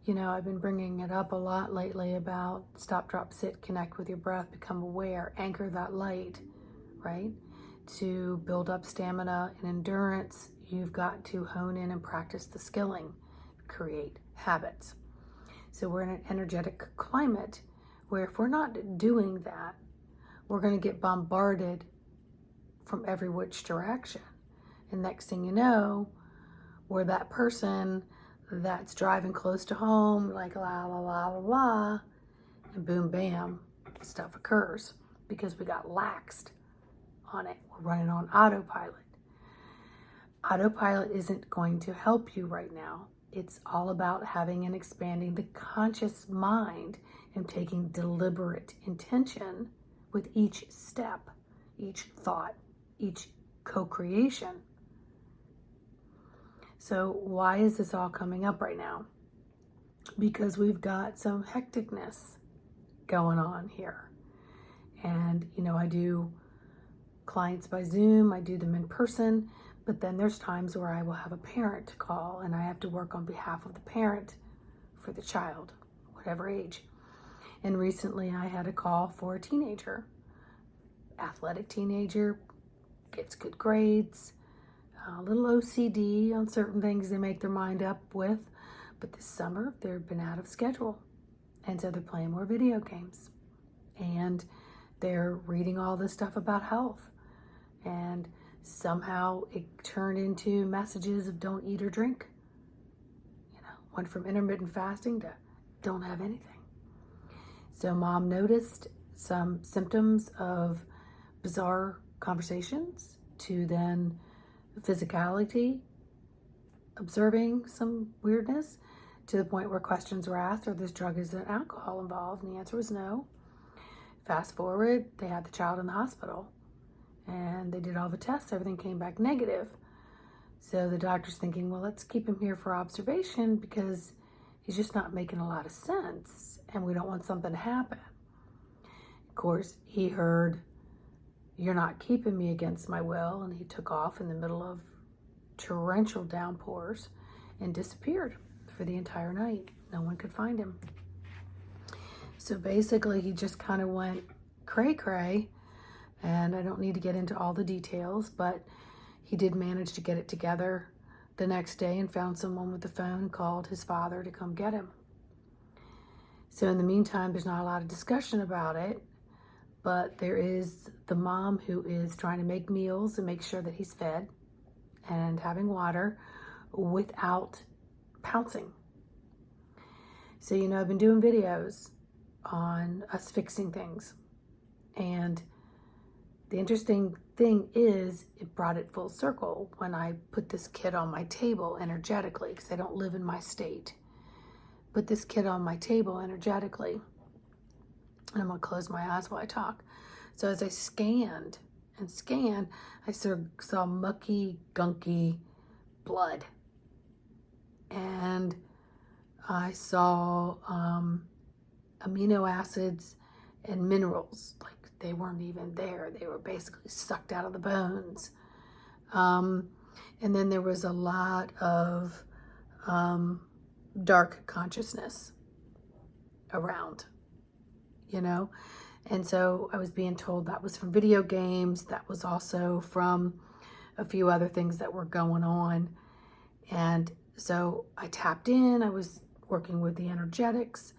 You know, I've been bringing it up a lot lately about stop, drop, sit, connect with your breath, become aware, anchor that light, right? To build up stamina and endurance, you've got to hone in and practice the skilling, create habits. So we're in an energetic climate where if we're not doing that, we're going to get bombarded from every which direction. And next thing you know, we're that person that's driving close to home, like la la la la la, and boom bam, stuff occurs because we got laxed on it. We're running on autopilot. Autopilot isn't going to help you right now. It's all about having and expanding the conscious mind and taking deliberate intention with each step, each thought, each co-creation. So why is this all coming up right now? Because we've got some hecticness going on here. And, you know, I do clients by Zoom, I do them in person, but then there's times where I will have a parent call and I have to work on behalf of the parent for the child, whatever age. And recently I had a call for a teenager, athletic teenager, gets good grades, a little OCD on certain things they make their mind up with, but this summer they've been out of schedule. And so they're playing more video games and they're reading all this stuff about health. And somehow it turned into messages of don't eat or drink. You know, went from intermittent fasting to don't have anything. So mom noticed some symptoms of bizarre conversations to then physicality, observing some weirdness to the point where questions were asked, are this drug, is there alcohol involved? And the answer was no. Fast forward, they had the child in the hospital and they did all the tests, everything came back negative. So the doctor's thinking, well, let's keep him here for observation because he's just not making a lot of sense and we don't want something to happen. Of course, he heard, you're not keeping me against my will, and he took off in the middle of torrential downpours and disappeared for the entire night. No one could find him. So basically he just kind of went cray cray, and I don't need to get into all the details, but he did manage to get it together the next day and found someone with the phone and called his father to come get him. So in the meantime, there's not a lot of discussion about it, but there is the mom who is trying to make meals and make sure that he's fed and having water without pouncing. So, you know, I've been doing videos on us fixing things. And the interesting thing is it brought it full circle when I put this kid on my table energetically, because they don't live in my state. Put this kid on my table energetically. And I'm going to close my eyes while I talk. So as I scanned and scanned, I sort of saw mucky, gunky blood. And I saw amino acids and minerals. Like they weren't even there. They were basically sucked out of the bones. And then there was a lot of dark consciousness around. You know, and so I was being told that was from video games. That was also from a few other things that were going on. And so I tapped in. I was working with the energetics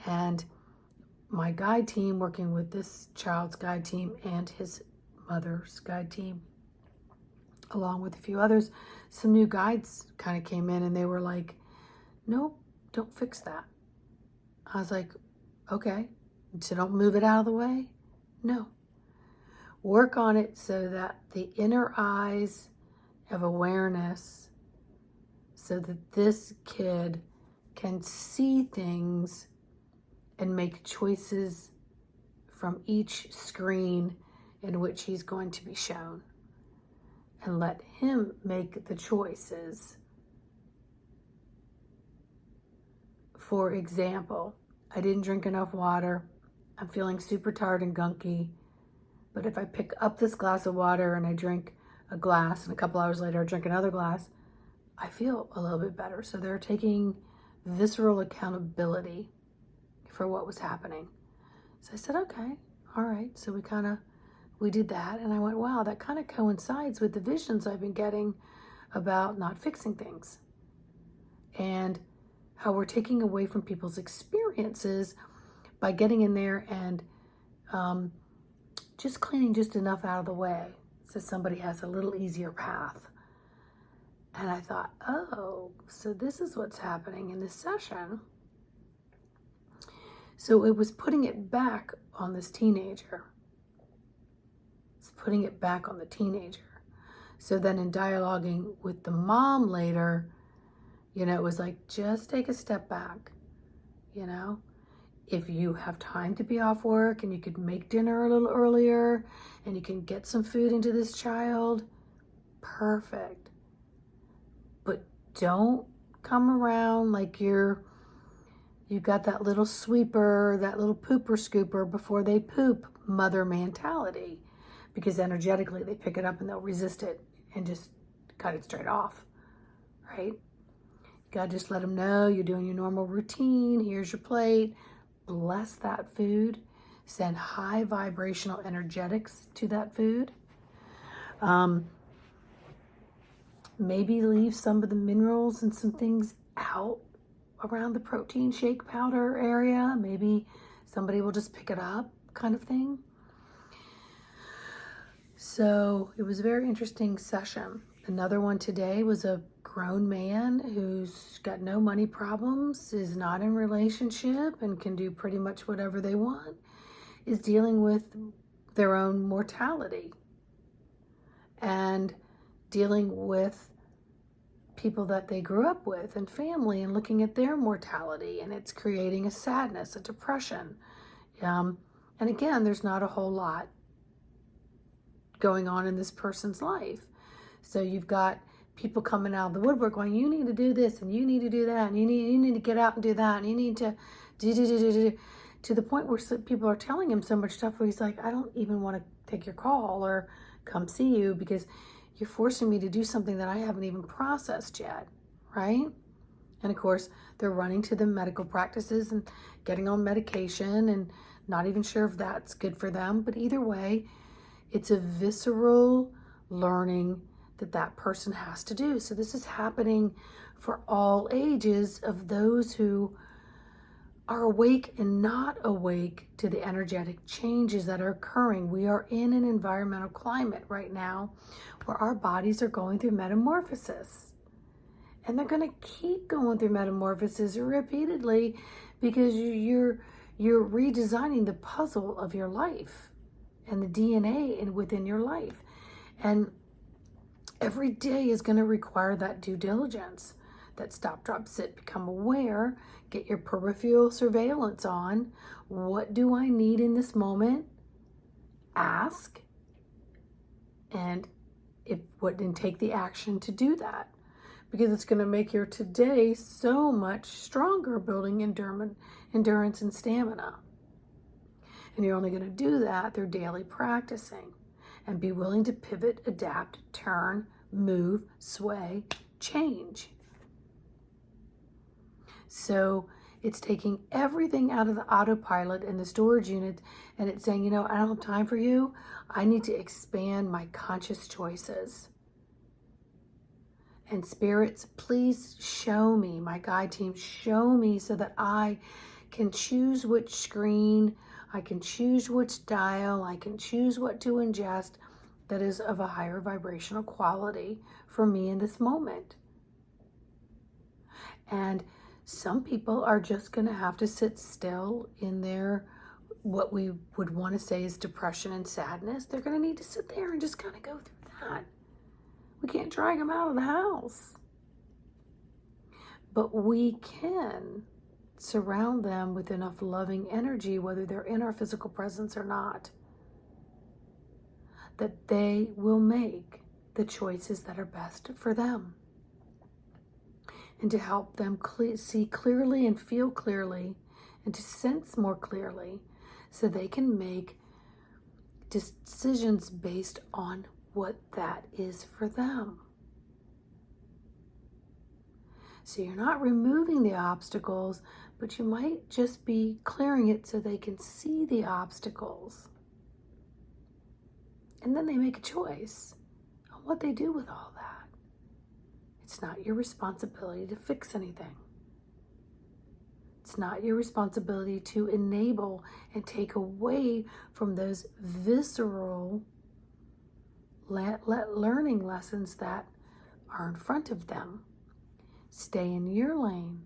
and my guide team, working with this child's guide team and his mother's guide team, along with a few others. Some new guides kind of came in and they were like, nope, don't fix that. I was like, okay. So don't move it out of the way? No. Work on it so that the inner eyes of awareness, so that this kid can see things and make choices from each screen in which he's going to be shown. And let him make the choices. For example, I didn't drink enough water. I'm feeling super tired and gunky, but if I pick up this glass of water and I drink a glass and a couple hours later I drink another glass, I feel a little bit better. So they're taking visceral accountability for what was happening. So I said, okay, all right. So we did that. And I went, wow, that kind of coincides with the visions I've been getting about not fixing things and how we're taking away from people's experiences by getting in there and just cleaning just enough out of the way so somebody has a little easier path. And I thought, oh, so this is what's happening in this session. So it was putting it back on this teenager. It's putting it back on the teenager. So then in dialoguing with the mom later, it was like, just take a step back. If you have time to be off work and you could make dinner a little earlier and you can get some food into this child, perfect. But don't come around like you've got that little sweeper, that little pooper scooper before they poop mother mentality, because energetically they pick it up and they'll resist it and just cut it straight off, right? You gotta just let them know you're doing your normal routine. Here's your plate. Bless that food. Send high vibrational energetics to that food. Maybe leave some of the minerals and some things out around the protein shake powder area. Maybe somebody will just pick it up, kind of thing. So it was a very interesting session. Another one today was a grown man who's got no money problems, is not in relationship, and can do pretty much whatever they want, is dealing with their own mortality and dealing with people that they grew up with and family and looking at their mortality, and it's creating a sadness, a depression. And again, there's not a whole lot going on in this person's life. So you've got people coming out of the woodwork going, you need to do this and you need to do that and you need to get out and do that and you need to do to the point where people are telling him so much stuff where he's like, I don't even want to take your call or come see you because you're forcing me to do something that I haven't even processed yet, right? And of course, they're running to the medical practices and getting on medication and not even sure if that's good for them. But either way, it's a visceral learning that person has to do. So this is happening for all ages of those who are awake and not awake to the energetic changes that are occurring. We are in an environmental climate right now where our bodies are going through metamorphosis. And they're going to keep going through metamorphosis repeatedly because you're redesigning the puzzle of your life and the DNA within your life. And every day is going to require that due diligence, that stop, drop, sit, become aware, get your peripheral surveillance on. What do I need in this moment? Ask, and take the action to do that, because it's going to make your today so much stronger, building endurance and stamina. And you're only going to do that through daily practicing. And be willing to pivot, adapt, turn, move, sway, change. So it's taking everything out of the autopilot and the storage unit, and it's saying, I don't have time for you. I need to expand my conscious choices. And spirits, please show me, my guide team, show me so that I can choose which screen, I can choose which dial, I can choose what to ingest that is of a higher vibrational quality for me in this moment. And some people are just going to have to sit still in their, what we would want to say is depression and sadness. They're going to need to sit there and just kind of go through that. We can't drag them out of the house. But we can surround them with enough loving energy, whether they're in our physical presence or not, that they will make the choices that are best for them. And to help them see clearly and feel clearly and to sense more clearly so they can make decisions based on what that is for them. So you're not removing the obstacles, but you might just be clearing it so they can see the obstacles. And then they make a choice on what they do with all that. It's not your responsibility to fix anything. It's not your responsibility to enable and take away from those visceral learning lessons that are in front of them. Stay in your lane.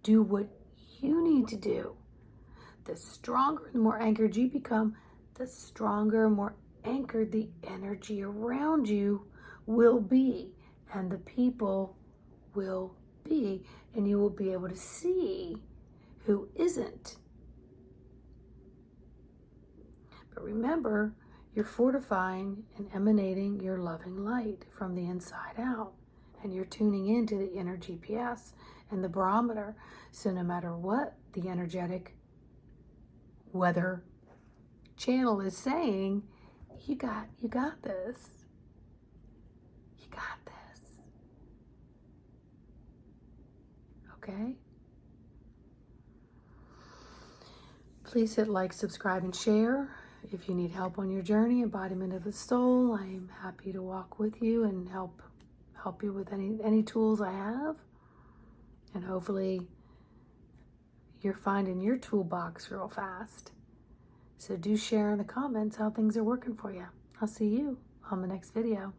Do what you need to do. The stronger and more anchored you become, the stronger and more anchored the energy around you will be, and the people will be, and you will be able to see who isn't. But remember, you're fortifying and emanating your loving light from the inside out, and you're tuning into the inner GPS and the barometer. So no matter what the energetic weather channel is saying, you got this. You got this. Okay? Please hit like, subscribe, and share. If you need help on your journey, embodiment of the soul, I am happy to walk with you and help you with any tools I have. And hopefully you're finding your toolbox real fast. So do share in the comments how things are working for you. I'll see you on the next video.